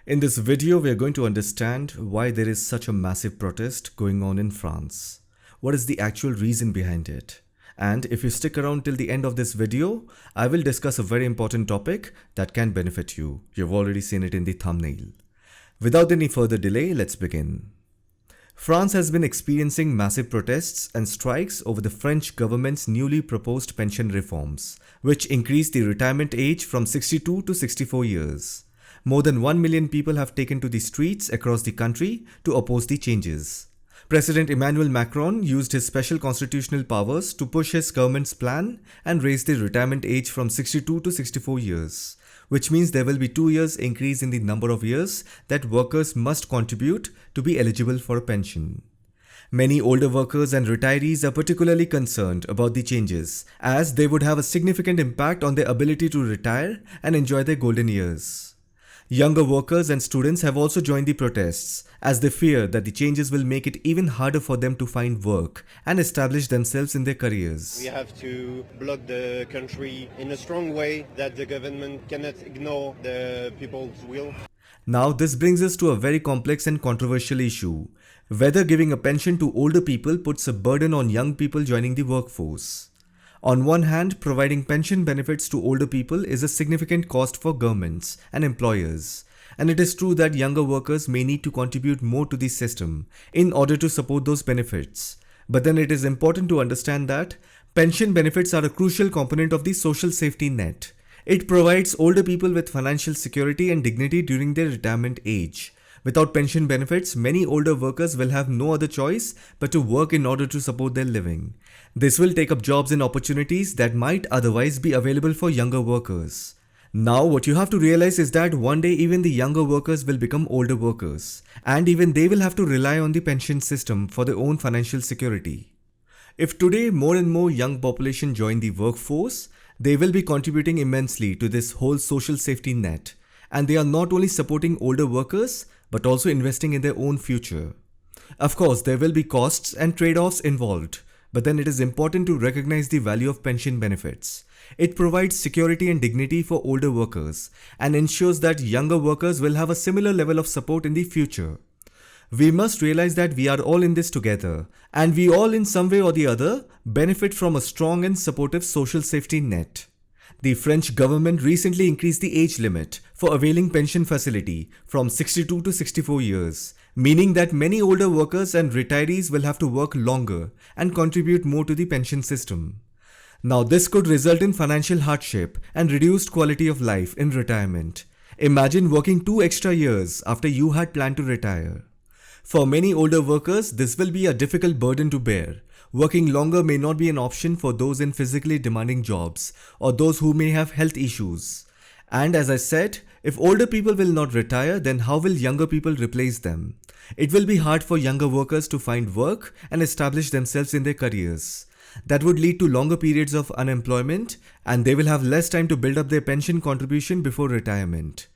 In this video, we are going to understand why there is such a massive protest going on in France. What is the actual reason behind it? And if you stick around till the end of this video, I will discuss a very important topic that can benefit you. You've already seen it in the thumbnail. Without any further delay, let's begin. France has been experiencing massive protests and strikes over the French government's newly proposed pension reforms, which increased the retirement age from 62 to 64 years. More than 1 million people have taken to the streets across the country to oppose the changes. President Emmanuel Macron used his special constitutional powers to push his government's plan and raise the retirement age from 62 to 64 years, which means there will be 2 years increase in the number of years that workers must contribute to be eligible for a pension. Many older workers and retirees are particularly concerned about the changes, as they would have a significant impact on their ability to retire and enjoy their golden years. Younger workers and students have also joined the protests, as they fear that the changes will make it even harder for them to find work and establish themselves in their careers. We have to block the country in a strong way that the government cannot ignore the people's will. Now, this brings us to a very complex and controversial issue: whether giving a pension to older people puts a burden on young people joining the workforce. On one hand, providing pension benefits to older people is a significant cost for governments and employers, and it is true that younger workers may need to contribute more to the system in order to support those benefits. But then it is important to understand that pension benefits are a crucial component of the social safety net. It provides older people with financial security and dignity during their retirement age. Without pension benefits, many older workers will have no other choice but to work in order to support their living. This will take up jobs and opportunities that might otherwise be available for younger workers. Now, what you have to realize is that one day even the younger workers will become older workers, and even they will have to rely on the pension system for their own financial security. If today more and more young population join the workforce, they will be contributing immensely to this whole social safety net, and they are not only supporting older workers but also investing in their own future. Of course, there will be costs and trade-offs involved, but then it is important to recognize the value of pension benefits. It provides security and dignity for older workers and ensures that younger workers will have a similar level of support in the future. We must realize that we are all in this together, and we all in some way or the other benefit from a strong and supportive social safety net. The French government recently increased the age limit for availing pension facility from 62 to 64 years, meaning that many older workers and retirees will have to work longer and contribute more to the pension system. Now, this could result in financial hardship and reduced quality of life in retirement. Imagine working 2 extra years after you had planned to retire. For many older workers, this will be a difficult burden to bear. Working longer may not be an option for those in physically demanding jobs or those who may have health issues. And as I said, if older people will not retire, then how will younger people replace them? It will be hard for younger workers to find work and establish themselves in their careers. That would lead to longer periods of unemployment, and they will have less time to build up their pension contribution before retirement.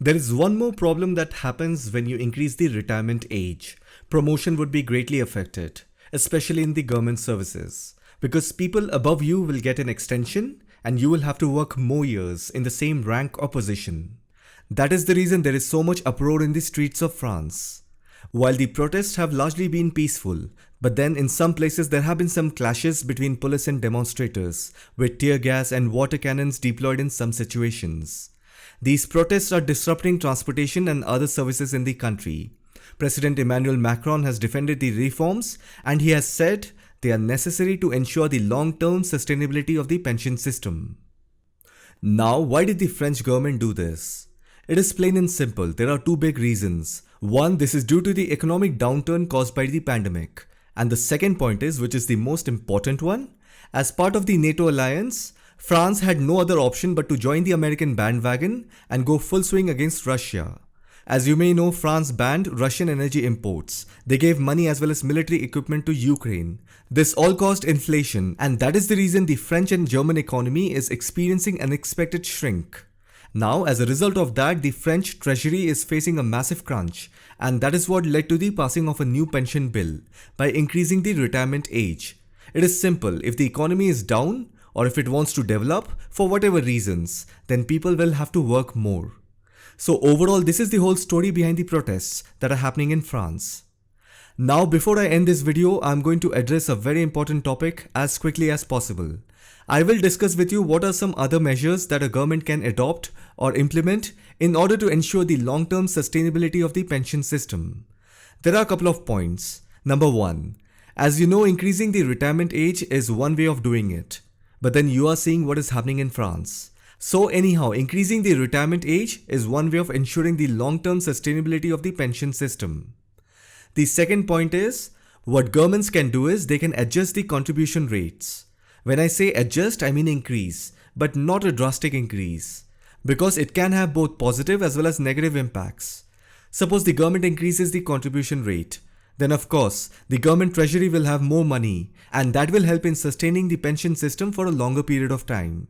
There is one more problem that happens when you increase the retirement age. Promotion would be greatly affected, especially in the government services, because people above you will get an extension and you will have to work more years in the same rank or position. That is the reason there is so much uproar in the streets of France. While the protests have largely been peaceful, but then in some places there have been some clashes between police and demonstrators, with tear gas and water cannons deployed in some situations. These protests are disrupting transportation and other services in the country. President Emmanuel Macron has defended the reforms, and he has said they are necessary to ensure the long-term sustainability of the pension system. Now, why did the French government do this? It is plain and simple. There are 2 big reasons. One, this is due to the economic downturn caused by the pandemic. And the second point is, which is the most important one, as part of the NATO alliance, France had no other option but to join the American bandwagon and go full swing against Russia. As you may know, France banned Russian energy imports. They gave money as well as military equipment to Ukraine. This all caused inflation, and that is the reason the French and German economy is experiencing unexpected shrink. Now, as a result of that, the French treasury is facing a massive crunch, and that is what led to the passing of a new pension bill by increasing the retirement age. It is simple. If the economy is down, or if it wants to develop for whatever reasons, then people will have to work more. So overall, this is the whole story behind the protests that are happening in France. Now, before I end this video, I'm going to address a very important topic as quickly as possible. I will discuss with you what are some other measures that a government can adopt or implement in order to ensure the long-term sustainability of the pension system. There are a couple of points. Number one, as you know, increasing the retirement age is one way of doing it. But then you are seeing what is happening in France. So anyhow, increasing the retirement age is one way of ensuring the long-term sustainability of the pension system. The second point is, what governments can do is they can adjust the contribution rates. When I say adjust, I mean increase, but not a drastic increase, because it can have both positive as well as negative impacts. Suppose the government increases the contribution rate, then of course, the government treasury will have more money, and that will help in sustaining the pension system for a longer period of time.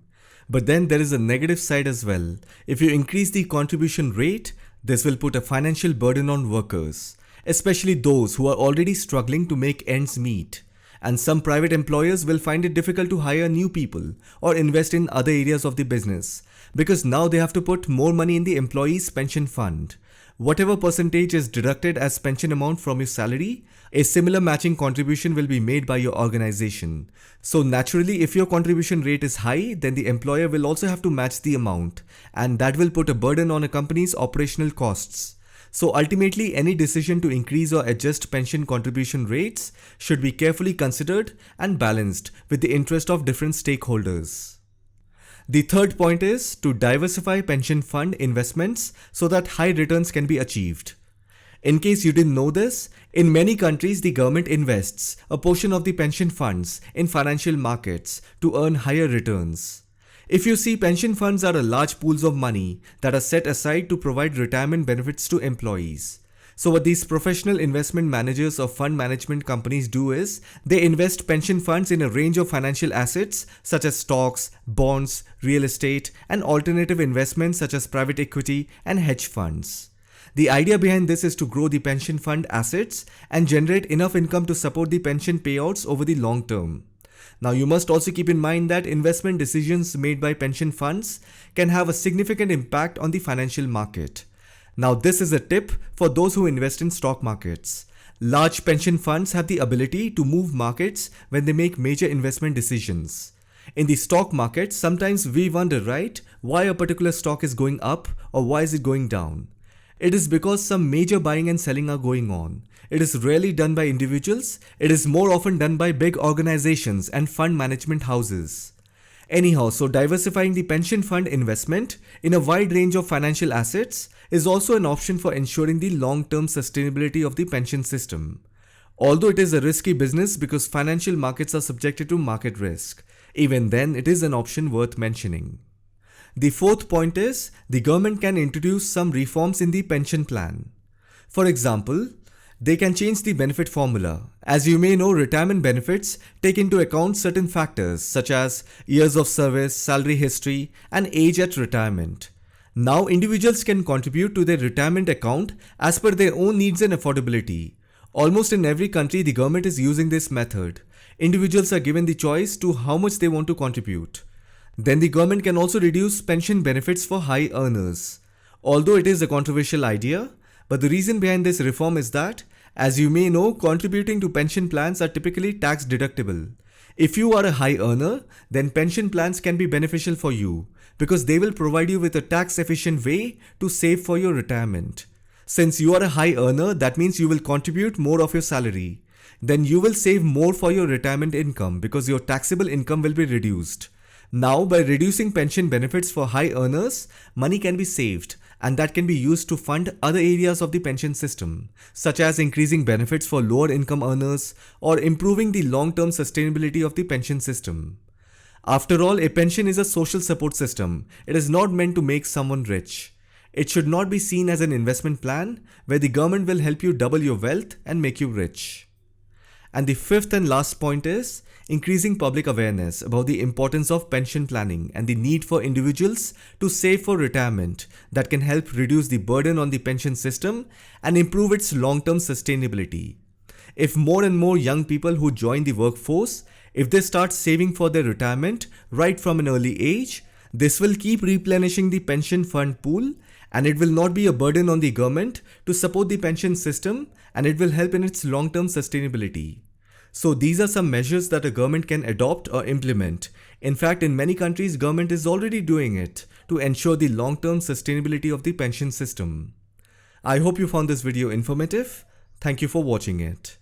But then there is a negative side as well. If you increase the contribution rate, this will put a financial burden on workers, especially those who are already struggling to make ends meet. And some private employers will find it difficult to hire new people or invest in other areas of the business, because now they have to put more money in the employee's pension fund. Whatever percentage is deducted as pension amount from your salary, a similar matching contribution will be made by your organization. So naturally, if your contribution rate is high, then the employer will also have to match the amount, and that will put a burden on a company's operational costs. So ultimately, any decision to increase or adjust pension contribution rates should be carefully considered and balanced with the interest of different stakeholders. The third point is to diversify pension fund investments so that high returns can be achieved. In case you didn't know this, in many countries the government invests a portion of the pension funds in financial markets to earn higher returns. If you see, pension funds are large pools of money that are set aside to provide retirement benefits to employees. So what these professional investment managers or fund management companies do is, they invest pension funds in a range of financial assets such as stocks, bonds, real estate, and alternative investments such as private equity and hedge funds. The idea behind this is to grow the pension fund assets and generate enough income to support the pension payouts over the long term. Now you must also keep in mind that investment decisions made by pension funds can have a significant impact on the financial market. Now this is a tip for those who invest in stock markets. Large pension funds have the ability to move markets when they make major investment decisions. In the stock market, sometimes we wonder, right, why a particular stock is going up or why is it going down? It is because some major buying and selling are going on. It is rarely done by individuals, it is more often done by big organizations and fund management houses. Anyhow, so diversifying the pension fund investment in a wide range of financial assets is also an option for ensuring the long-term sustainability of the pension system. Although it is a risky business because financial markets are subjected to market risk, even then it is an option worth mentioning. The fourth point is, the government can introduce some reforms in the pension plan. For example, they can change the benefit formula. As you may know, retirement benefits take into account certain factors such as years of service, salary history, and age at retirement. Now individuals can contribute to their retirement account as per their own needs and affordability. Almost in every country, the government is using this method. Individuals are given the choice to how much they want to contribute. Then the government can also reduce pension benefits for high earners. Although it is a controversial idea, but the reason behind this reform is that, as you may know, contributing to pension plans are typically tax deductible. If you are a high earner, then pension plans can be beneficial for you because they will provide you with a tax efficient way to save for your retirement. Since you are a high earner, that means you will contribute more of your salary. Then you will save more for your retirement income because your taxable income will be reduced. Now, by reducing pension benefits for high earners, money can be saved, and that can be used to fund other areas of the pension system, such as increasing benefits for lower income earners or improving the long-term sustainability of the pension system. After all, a pension is a social support system. It is not meant to make someone rich. It should not be seen as an investment plan where the government will help you double your wealth and make you rich. And the fifth and last point is increasing public awareness about the importance of pension planning and the need for individuals to save for retirement that can help reduce the burden on the pension system and improve its long-term sustainability. If more and more young people who join the workforce, if they start saving for their retirement right from an early age, this will keep replenishing the pension fund pool and it will not be a burden on the government to support the pension system, and it will help in its long-term sustainability. So these are some measures that a government can adopt or implement. In fact, in many countries, government is already doing it to ensure the long-term sustainability of the pension system. I hope you found this video informative. Thank you for watching it.